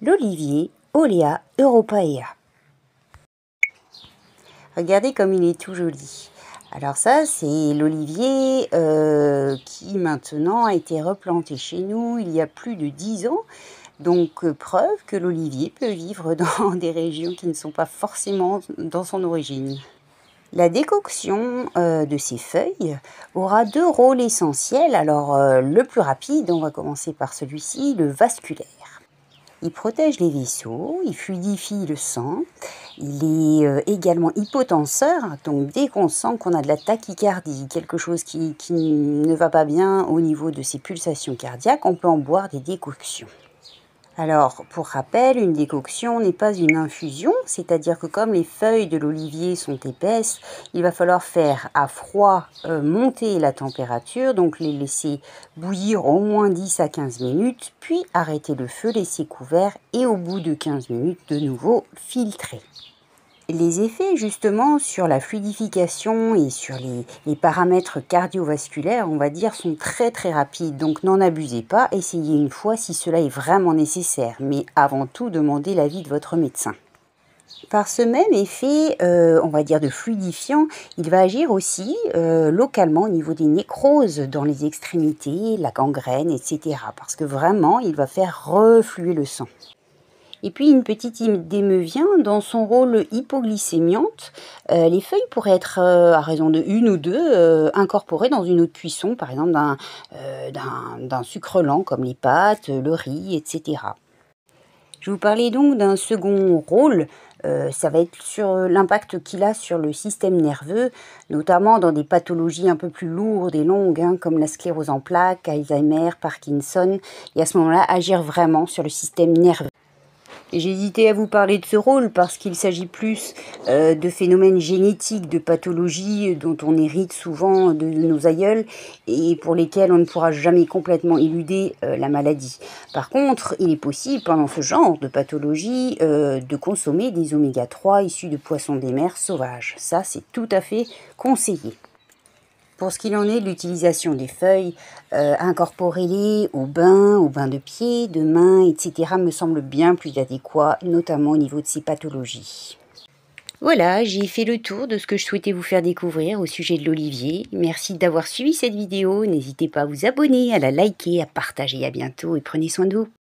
l'olivier Olea europaea. Regardez comme il est tout joli. Alors ça, c'est l'olivier qui maintenant a été replanté chez nous il y a plus de 10 ans. Donc preuve que l'olivier peut vivre dans des régions qui ne sont pas forcément dans son origine. La décoction de ces feuilles aura 2 rôles essentiels. Alors le plus rapide, on va commencer par celui-ci, le vasculaire. Il protège les vaisseaux, il fluidifie le sang, il est également hypotenseur, donc dès qu'on sent qu'on a de la tachycardie, quelque chose qui ne va pas bien au niveau de ses pulsations cardiaques, on peut en boire des décoctions. Alors, pour rappel, une décoction n'est pas une infusion, c'est-à-dire que comme les feuilles de l'olivier sont épaisses, il va falloir faire à froid monter la température, donc les laisser bouillir au moins 10 à 15 minutes, puis arrêter le feu, laisser couvert et au bout de 15 minutes, de nouveau filtrer. Les effets justement sur la fluidification et sur les paramètres cardiovasculaires, on va dire, sont très rapides. Donc n'en abusez pas, essayez une fois si cela est vraiment nécessaire. Mais avant tout, demandez l'avis de votre médecin. Par ce même effet, on va dire de fluidifiant, il va agir aussi localement au niveau des nécroses dans les extrémités, la gangrène, etc. Parce que vraiment, il va faire refluer le sang. Et puis une petite idée me vient, dans son rôle hypoglycémiante, les feuilles pourraient être, à raison de 1 ou 2, incorporées dans une eau de cuisson, par exemple d'un sucre lent comme les pâtes, le riz, etc. Je vous parlais donc d'un second rôle, ça va être sur l'impact qu'il a sur le système nerveux, notamment dans des pathologies un peu plus lourdes et longues, comme la sclérose en plaques, Alzheimer, Parkinson, et à ce moment-là, agir vraiment sur le système nerveux. J'ai hésité à vous parler de ce rôle parce qu'il s'agit plus de phénomènes génétiques, de pathologies dont on hérite souvent de nos aïeuls et pour lesquels on ne pourra jamais complètement éluder la maladie. Par contre, il est possible pendant ce genre de pathologie de consommer des oméga 3 issus de poissons des mers sauvages. Ça, c'est tout à fait conseillé. Pour ce qu'il en est de l'utilisation des feuilles, incorporer-les au bain de pied, de main, etc. me semble bien plus adéquat, notamment au niveau de ces pathologies. Voilà, j'ai fait le tour de ce que je souhaitais vous faire découvrir au sujet de l'olivier. Merci d'avoir suivi cette vidéo. N'hésitez pas à vous abonner, à la liker, à partager. À bientôt et prenez soin de vous.